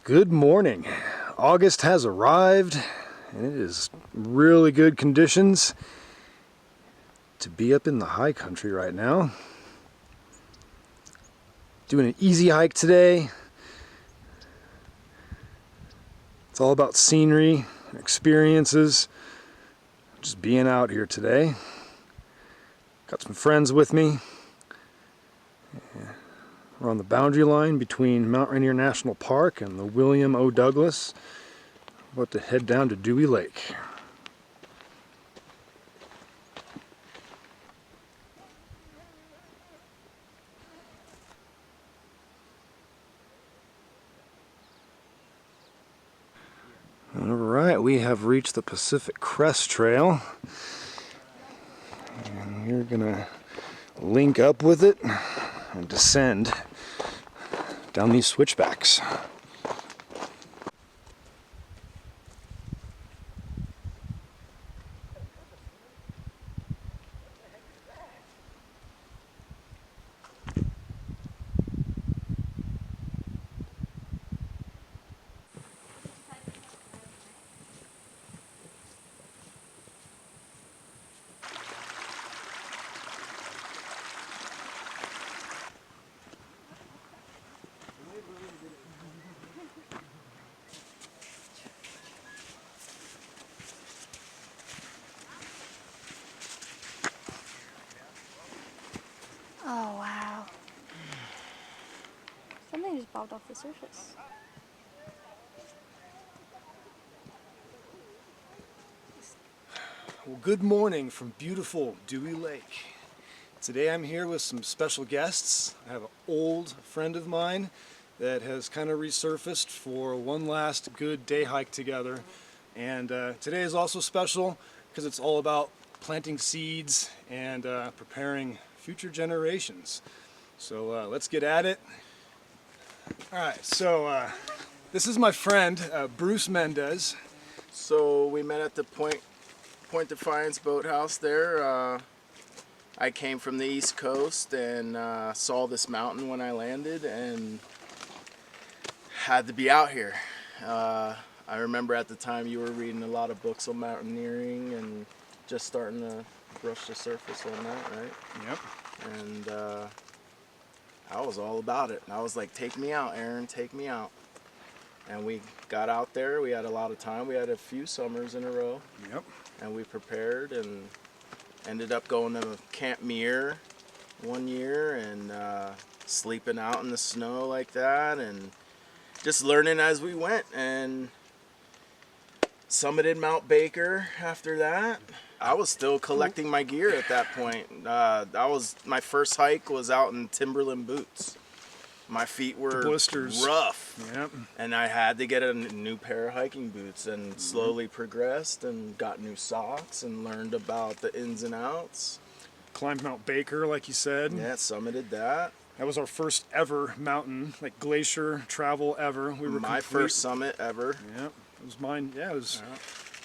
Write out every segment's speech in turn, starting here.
Good morning. August has arrived and it is really good conditions to be up in the high country right now. Doing an easy hike today. It's all about scenery, experiences, just being out here today. Got some friends with me. We're on the boundary line between Mount Rainier National Park and the William O. Douglas. About to head down to Dewey Lake. Alright, we have reached the Pacific Crest Trail. And we're gonna link up with it and descend down these switchbacks. Oh wow. Something just popped off the surface. Well, good morning from beautiful Dewey Lake. Today I'm here with some special guests. I have an old friend of mine that has kind of resurfaced for one last good day hike together. And today is also special because it's all about planting seeds and preparing future generations. So let's get at it. All right, so this is my friend, Bruce Mendez. So we met at the Point Defiance boathouse there. I came from the East Coast and saw this mountain when I landed and had to be out here. I remember at the time you were reading a lot of books on mountaineering and just starting to brush the surface on that, right? Yep. And I was all about it. And I was like, take me out, Aaron, take me out. And we got out there. We had a lot of time. We had a few summers in a row. Yep. And we prepared and ended up going to Camp Muir one year and sleeping out in the snow like that and just learning as we went, and summited Mount Baker after that. I was still collecting my gear at that point. My first hike was out in Timberland boots. My feet were blisters. Rough. Yep. And I had to get a new pair of hiking boots and slowly progressed and got new socks and learned about the ins and outs. Climbed Mount Baker, like you said. Yeah, summited that. That was our first ever mountain, like glacier travel ever. We were my first summit ever. Yep. It was mine. Yeah, it was. Yeah.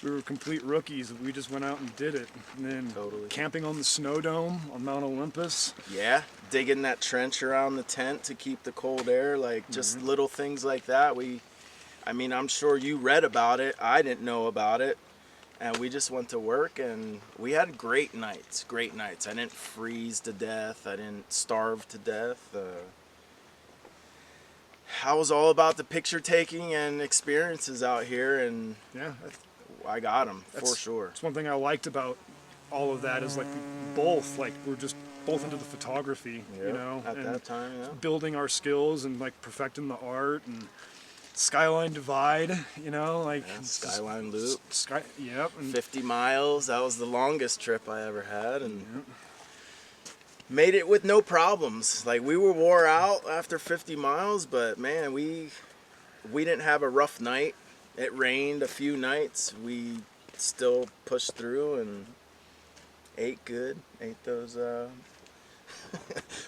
We were complete rookies. We just went out and did it. And then camping on the snow dome on Mount Olympus. Yeah, digging that trench around the tent to keep the cold air, like just little things like that. I'm sure you read about it. I didn't know about it. And we just went to work and we had great nights. I didn't freeze to death. I didn't starve to death. I was all about the picture taking and experiences out here, and yeah, I got them for sure. That's one thing I liked about all of that is we're just both into the photography, yep, you know, at and that time, yeah. Building our skills and like perfecting the art and Skyline Divide, you know, like Skyline Loop. Yep. And 50 miles. That was the longest trip I ever had, and made it with no problems. Like, we were wore out after 50 miles, but man, we didn't have a rough night. It rained a few nights. We still pushed through and ate good. Ate those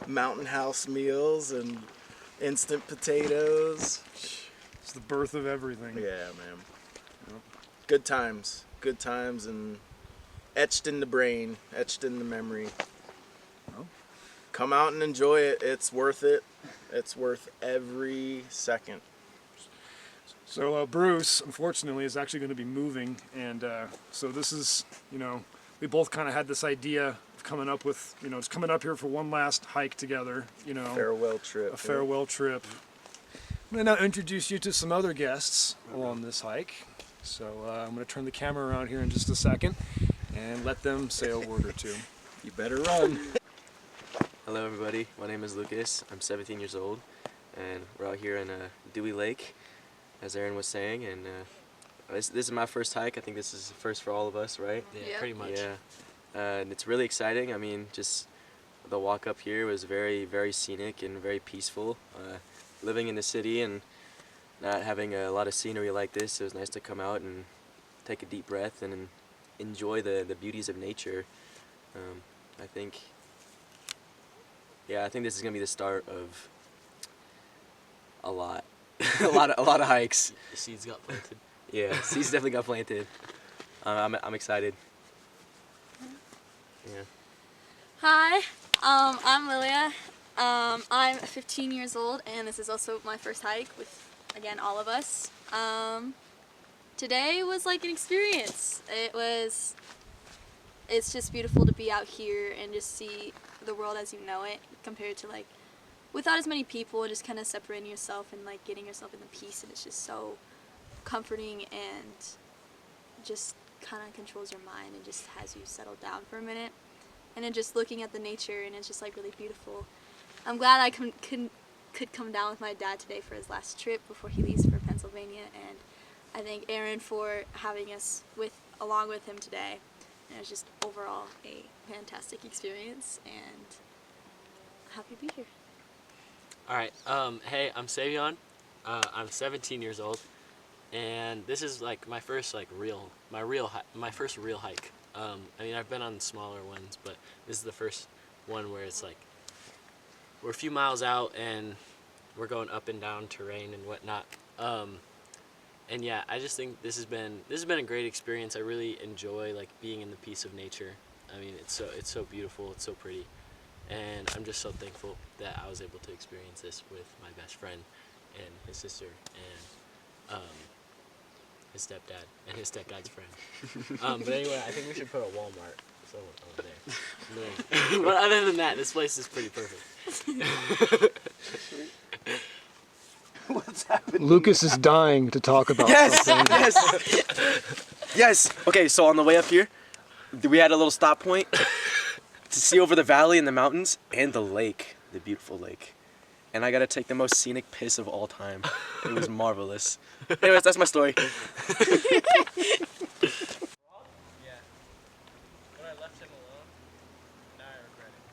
Mountain House meals and instant potatoes. It's the birth of everything. Yeah, man. Yep. Good times, and etched in the brain, etched in the memory. Well, come out and enjoy it. It's worth it. It's worth every second. So Bruce, unfortunately, is actually going to be moving, and so this is, we both kind of had this idea of coming up with, just coming up here for one last hike together, Farewell trip. a farewell trip. I'm going to now introduce you to some other guests along this hike. So I'm going to turn the camera around here in just a second and let them say a word or two. You better run. Hello everybody, my name is Lucas. I'm 17 years old and we're out here in Dewey Lake, as Aaron was saying, and this is my first hike. I think this is the first for all of us, right? Yeah, pretty much. Yeah, and it's really exciting. I mean, just the walk up here was very, very scenic and very peaceful. Living in the city and not having a lot of scenery like this, it was nice to come out and take a deep breath and enjoy the beauties of nature. I think this is gonna be the start of a lot, a lot of hikes. The seeds got planted. Yeah, seeds definitely got planted. I'm excited. Yeah. Hi, I'm Lilia. I'm 15 years old, and this is also my first hike with, again, all of us. Today was like an experience. It's just beautiful to be out here and just see the world as you know it, compared to like without as many people, just kind of separating yourself and like getting yourself in the peace, and it's just so comforting and just kind of controls your mind and just has you settle down for a minute. And then just looking at the nature, and it's just like really beautiful. I'm glad I could come down with my dad today for his last trip before he leaves for Pennsylvania, and I thank Aaron for having us along with him today. And it was just overall a fantastic experience, and happy to be here. All right. Hey, I'm Savion. I'm 17 years old, and this is like my first real hike. I mean, I've been on smaller ones, but this is the first one where it's like we're a few miles out and we're going up and down terrain and whatnot. And yeah, I just think this has been a great experience. I really enjoy like being in the peace of nature. I mean, it's so beautiful, it's so pretty, and I'm just so thankful that I was able to experience this with my best friend and his sister and his stepdad and his stepdad's friend. But anyway, I think we should put a Walmart somewhere over there. But other than that, this place is pretty perfect. What's happening? Lucas is dying to talk about something. Yes. Okay, so on the way up here, we had a little stop point to see over the valley and the mountains and the lake, the beautiful lake. And I got to take the most scenic piss of all time. It was marvelous. Anyways, that's my story. Yeah. When I left him alone, now I regret it.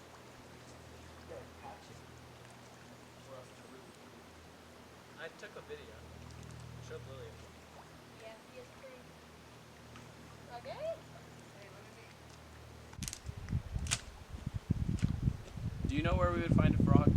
I took a video. Showed Lily. Yeah, he is pretty. Okay. Do you know where we would find a frog?